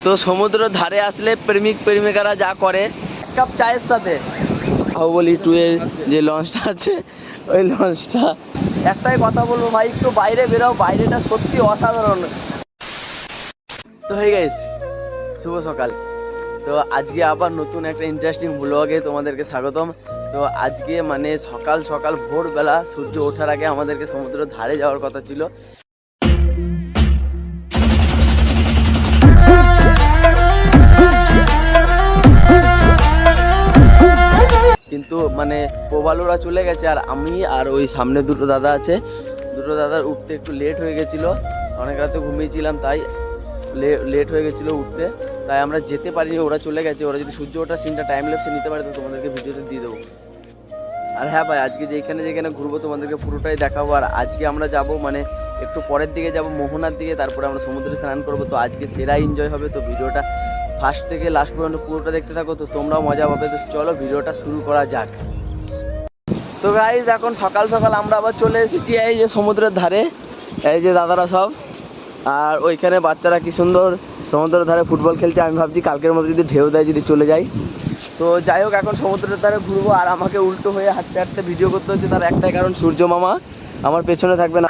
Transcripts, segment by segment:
তো সমুদ্র ধারে আসলে প্রেমিক প্রেমিকারা যা করে এক কাপ চায়ের সাথে বাহুবলী 2 এর যে লঞ্চটা আছে ওই লঞ্চটা একটাই কথা বলবো ভাই, একটু বাইরে বেরাও, বাইরেটা সত্যি অসাধারণ। তো হয়ে গেছে শুভ সকাল। তো আজকে আবার নতুন একটা ইন্টারেস্টিং ব্লগে তোমাদেরকে স্বাগতম। তো আজকে মানে সকাল সকাল ভোরবেলা সূর্য ওঠার আগে আমাদেরকে সমুদ্রের ধারে যাওয়ার কথা ছিল, কিন্তু মানে প্রবালুরা চলে গেছে আর আমি আর ওই সামনে দুটো দাদা আছে, দুটো দাদার উঠতে একটু লেট হয়ে গেছিলো, অনেক রাতে ঘুমিয়েছিলাম তাই লেট হয়ে গেছিলো উঠতে, তাই আমরা যেতে পারিনি, ওরা চলে গেছে। ওরা যদি সূর্য ওঠার সিনটা টাইম ল্যাপসে নিতে পারে তো তোমাদেরকে ভিডিওতে দিয়ে দেবো। আর হ্যাঁ ভাই, আজকে যেখানে ঘুরবো তোমাদেরকে পুরোটাই দেখাবো। আর আজকে আমরা যাব মানে একটু পরের দিকে যাব মোহনার দিকে, তারপরে আমরা সমুদ্রে স্নান করবো। তো আজকে সেরা এনজয় হবে, তো ভিডিওটা ফার্স্ট থেকে লাস্ট পর্যন্ত পুরোটা দেখতে থাকো, তো তোমরাও মজা পাবে। তো চলো ভিডিওটা শুরু করা যাক। তো গাইজ এখন সকাল সকাল আমরা আবার চলে এসেছি এই যে সমুদ্রের ধারে, এই যে দাদারা সব, আর ওইখানে বাচ্চারা কি সুন্দর সমুদ্রের ধারে ফুটবল খেলছে। আমি ভাবছি কালকের মতো যদি ঢেউ দেয় যদি চলে যাই। তো যাই হোক, এখন সমুদ্রের ধারে ঘুরবো আর আমাকে উল্টো হয়ে হাঁটতে হাঁটতে ভিডিও করতে হচ্ছে, তার একটাই কারণ সূর্য মামা আমার পেছনে থাকবে না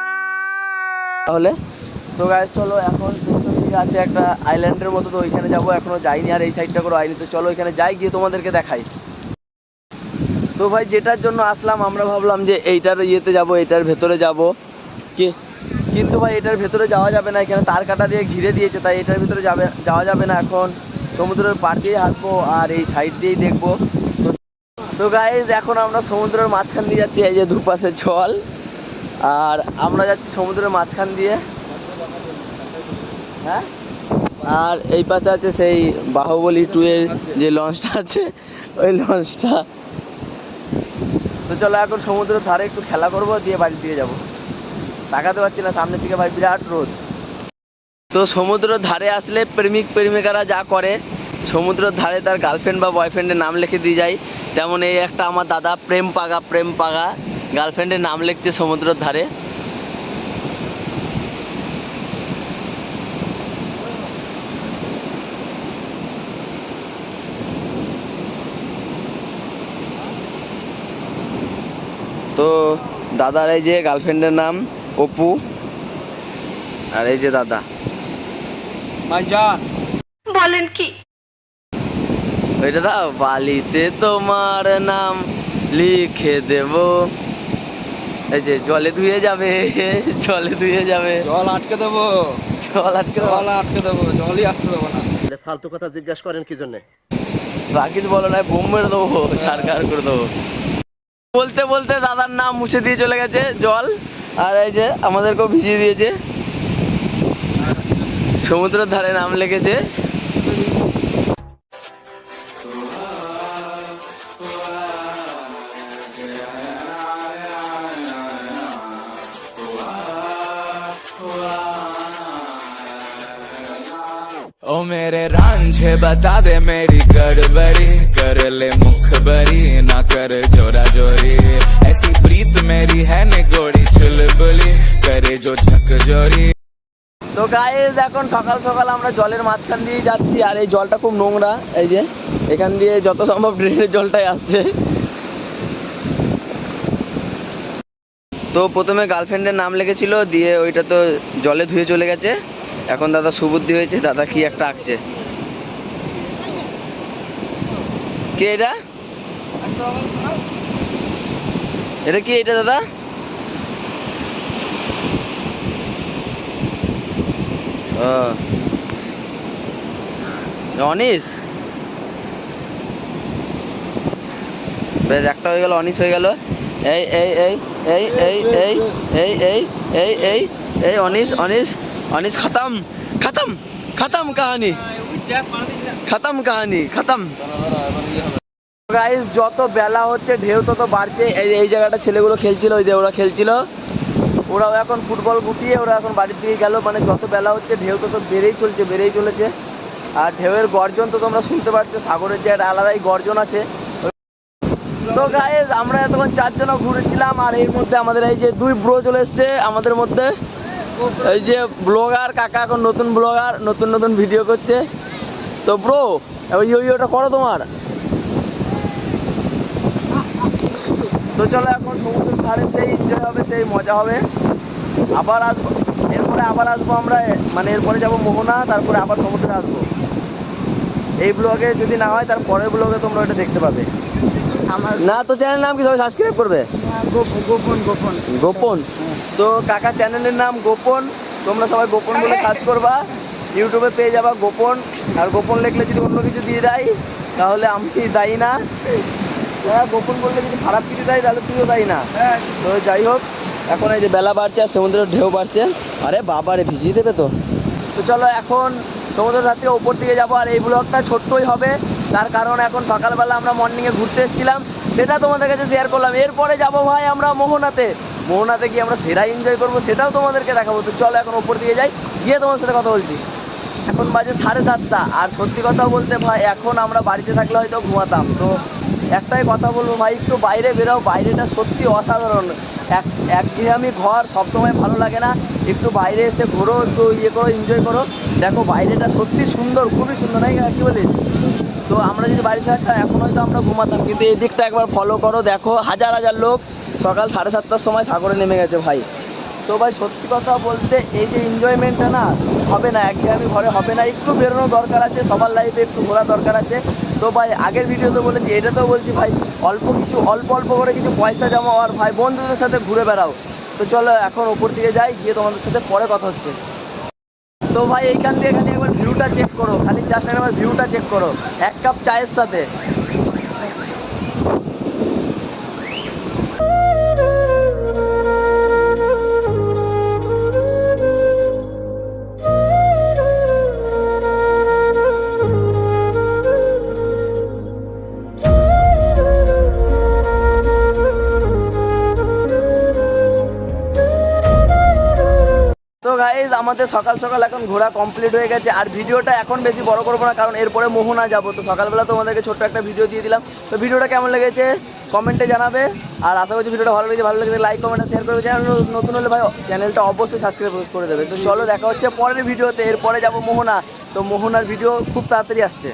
তাহলে। তো গাইজ চলো, এখন পেছন দিকে আছে একটা আইল্যান্ডের মতো, তো ওইখানে যাবো, এখনও যাইনি আর এই সাইডটা করে আইনি। তো চলো ওইখানে যাই, গিয়ে তোমাদেরকে দেখাই। তো ভাই যেটার জন্য আসলাম আমরা ভাবলাম যে এইটার ইয়েতে যাব, এইটার ভেতরে যাব কিন্তু ভাই এটার ভেতরে যাওয়া যাবে না, এখানে তার কাটা দিয়ে ঘিরে দিয়েছে, তাই এটার ভিতরে যাওয়া যাবে না। এখন সমুদ্রের পাড় দিয়ে হাঁটবো আর এই সাইড দিয়েই দেখবো। তো গাইজ এখন আমরা সমুদ্রের মাঝখান দিয়ে যাচ্ছি, এই যে দুপাশে জল আর আমরা যাচ্ছি সমুদ্রের মাঝখান দিয়ে। হ্যাঁ, আর এই পাশে আছে সেই বাহুবলী 2 এর যে লঞ্চটা আছে ওই লঞ্চটা। তো চলো এখন সমুদ্রের ধারে একটু খেলা করবো, দিয়ে বাড়ির দিকে যাবো। তাকাতে পারছি না সামনের দিকে ভাই, বিরাট রোদ। তো সমুদ্রের ধারে আসলে প্রেমিক প্রেমিকারা যা করে সমুদ্রের ধারে তার গার্লফ্রেন্ড বা বয়ফ্রেন্ডের নাম লিখে দিয়ে যায়, তেমন এই একটা আমার দাদা প্রেম পাগা গার্লফ্রেন্ডের নাম লিখছে সমুদ্রের ধারে। তো দাদার এই যে গার্লফ্রেন্ডের নাম অপু, আর এই যে দাদা ভাইজান বলেন কি, ওই দাদা বালিতে তোমার নাম লিখে দেব, এই যে জলে ধুয়ে যাবে, জলে ধুয়ে যাবে, জল আটকে দেবো, জল আটকে দেবো, জলই আসতে দেবো না। ফালতু কথা জিজ্ঞাসা করেন কি জন্য? রাখিস বলো না, বোম মেরে দেবো, ছাড়কার করে দেবো। বলতে বলতে দাদার নাম মুছে দিয়ে চলে গেছে জল, আর এই যে আমাদেরকেও ভিজিয়ে দিয়েছে, সমুদ্রের ধারে নাম লিখেছে। ओ मेरे रांझे बता दे मेरी गड़बड़ी, कर ले मुखबरी ना कर जोरा जोरी, ऐसी प्रीत मेरी है ने गोड़ी चुलबुली, करे जो झक जोरी। তো গাইজ এখন সকাল সকাল আমরা জলের মাঝখান দিয়ে যাচ্ছি, আর এই জলটা খুব নোংরা, এই যে এখান দিয়ে যত সম্ভব ড্রেনের জলটাই আসছে। তো প্রথমে গার্লফ্রেন্ডের নাম লিখেছিল, দিয়ে ওইটা তো জলে ধুয়ে চলে গেছে। এখন দাদা সুবুদ্ধি হয়েছে, দাদা কি একটা আঁকছে। কে এটা? এটা কি এটা দাদা? অনিস, বেশ একটা হয়ে গেল, অনিস হয়ে গেল। এই এই এই এই এই এই এই এই এই এই এই অনিস অনিস অনিস খতম খতম খতম কাহানি, খতম কাহানি খতম। গাইস যত বেলা হচ্ছে ঢেউ তত বাড়ছে। এই জায়গাটা ছেলেগুলো খেলছিল, ওই যে ওরা খেলছিল, ওরাও এখন ফুটবল গুটিয়ে ওরা এখন বাড়ির দিকে গেল। মানে যত বেলা হচ্ছে ঢেউ তত বেড়েই চলেছে। আর ঢেউয়ের গর্জন তো তোমরা শুনতে পাচ্ছ, সাগরের যে একটা আলাদাই গর্জন আছে। তো গাইস আমরা এতক্ষণ 4 জন ঘুরেছিলাম, আর এর মধ্যে আমাদের এই যে 2 ব্রো চলে এসছে আমাদের মধ্যে, এই যে ব্লগার কাকা, এখন নতুন ব্লগার, নতুন ভিডিও করছে। তো ব্রো ওটা করো তোমার। তো চলো এখন সমুদ্রের ধারে সেই এনজয় হবে, সেই মজা হবে। আবার আসবো, এরপরে আবার আসবো আমরা, মানে এরপরে যাবো মোহনা, তারপরে আবার সমুদ্রে আসবো। এই ব্লগে যদি না হয় তার পরের ব্লগে তোমরা ওটা দেখতে পাবে। আমার না তো চ্যানেল নাম কি সবাই সাবস্ক্রাইব করবে? গোপন গোপন গোপন। তো কাকা চ্যানেলের নাম গোপন, তোমরা সবাই গোপন বলে সার্চ করবা, ইউটিউবে পেয়ে যাবা গোপন। আর গোপন লিখলে যদি অন্য কিছু দিয়ে দেয় তাহলে আমি দায়ী না, যারা গোপন বললে যদি খারাপ কিছু দেয় তাহলে তুইও দায়ী না। তো যাই হোক, এখন এই যে বেলা বাড়ছে আর সমুদ্রের ঢেউ বাড়ছে। আরে বাবা রে, ভিজিয়ে দেবে তো। তো চলো এখন সমুদ্রের ধার থেকে ওপর দিকে যাবো। আর এই ব্লগটা ছোট্টই হবে, তার কারণ এখন সকালবেলা আমরা মর্নিংয়ে ঘুরতে এসেছিলাম, সেটা তোমাদের কাছে শেয়ার করলাম। এরপরে যাবো ভাই আমরা মোহনাতে, মোহনাতে গিয়ে আমরা সেরা এনজয় করবো, সেটাও তোমাদেরকে দেখাবো। তো চলো এখন ওপর দিকে যাই, গিয়ে তোমার সাথে কথা বলছি। এখন বাজে 7:30, আর সত্যি কথা বলতে ভাই এখন আমরা বাড়িতে থাকলে হয়তো ঘুমাতাম। তো একটাই কথা বলবো ভাই, একটু বাইরে বেরোও, বাইরেটা সত্যি অসাধারণ। একঘেয়েমি ঘর সবসময় ভালো লাগে না, একটু বাইরে এসে ঘোরো, একটু ইয়ে করো, এনজয় করো। দেখো বাইরেটা সত্যি সুন্দর, খুবই সুন্দর, নাকি কী বলিস? তো আমরা যদি বাড়িতে থাকতাম এখন হয়তো আমরা ঘুমাতাম, কিন্তু এই দিকটা একবার ফলো করো, দেখো হাজার হাজার লোক সকাল 7:30টার সময় সাগরে নেমে গেছে ভাই। তো ভাই সত্যি কথা বলতে এই যে এনজয়মেন্টটা না হবে না, একঘেয়েমি ঘরে হবে না, একটু বেরোনো দরকার আছে, সবার লাইফে একটু ঘোরা দরকার আছে। তো ভাই আগের ভিডিওতে বলেছি, এটাতেও বলছি ভাই, অল্প অল্প করে কিছু পয়সা জমাও আর ভাই বন্ধুদের সাথে ঘুরে বেড়াও। তো চলো এখন ওপর দিকে যাই, গিয়ে তোমাদের সাথে পরে কথা হচ্ছে। তো ভাই এইখান দিয়ে খালি একবার ভিউটা চেক করো, খালি জাস্ট একবার ভিউটা চেক করো, এক কাপ চায়ের সাথে। তো গাইজ আমাদের সকাল সকাল এখন ঘোরা কমপ্লিট হয়ে গেছে। আর ভিডিওটা এখন বেশি বড় করবো না, কারণ এরপরে মোহনা যাবো। তো সকালবেলা তোমাদেরকে ছোট্ট একটা ভিডিও দিয়ে দিলাম। তো ভিডিওটা কেমন লেগেছে কমেন্টে জানাবে, আর আশা করছি ভিডিওটা ভালো লেগেছে লাইক কমেন্ট শেয়ার করবে। চ্যানেল নতুন হলে ভাই চ্যানেলটা অবশ্যই সাবস্ক্রাইব করে দেবে। তো চলো দেখা হচ্ছে পরের ভিডিওতে, এরপরে যাবো মোহনা। তো মোহনার ভিডিও খুব তাড়াতাড়ি আসছে।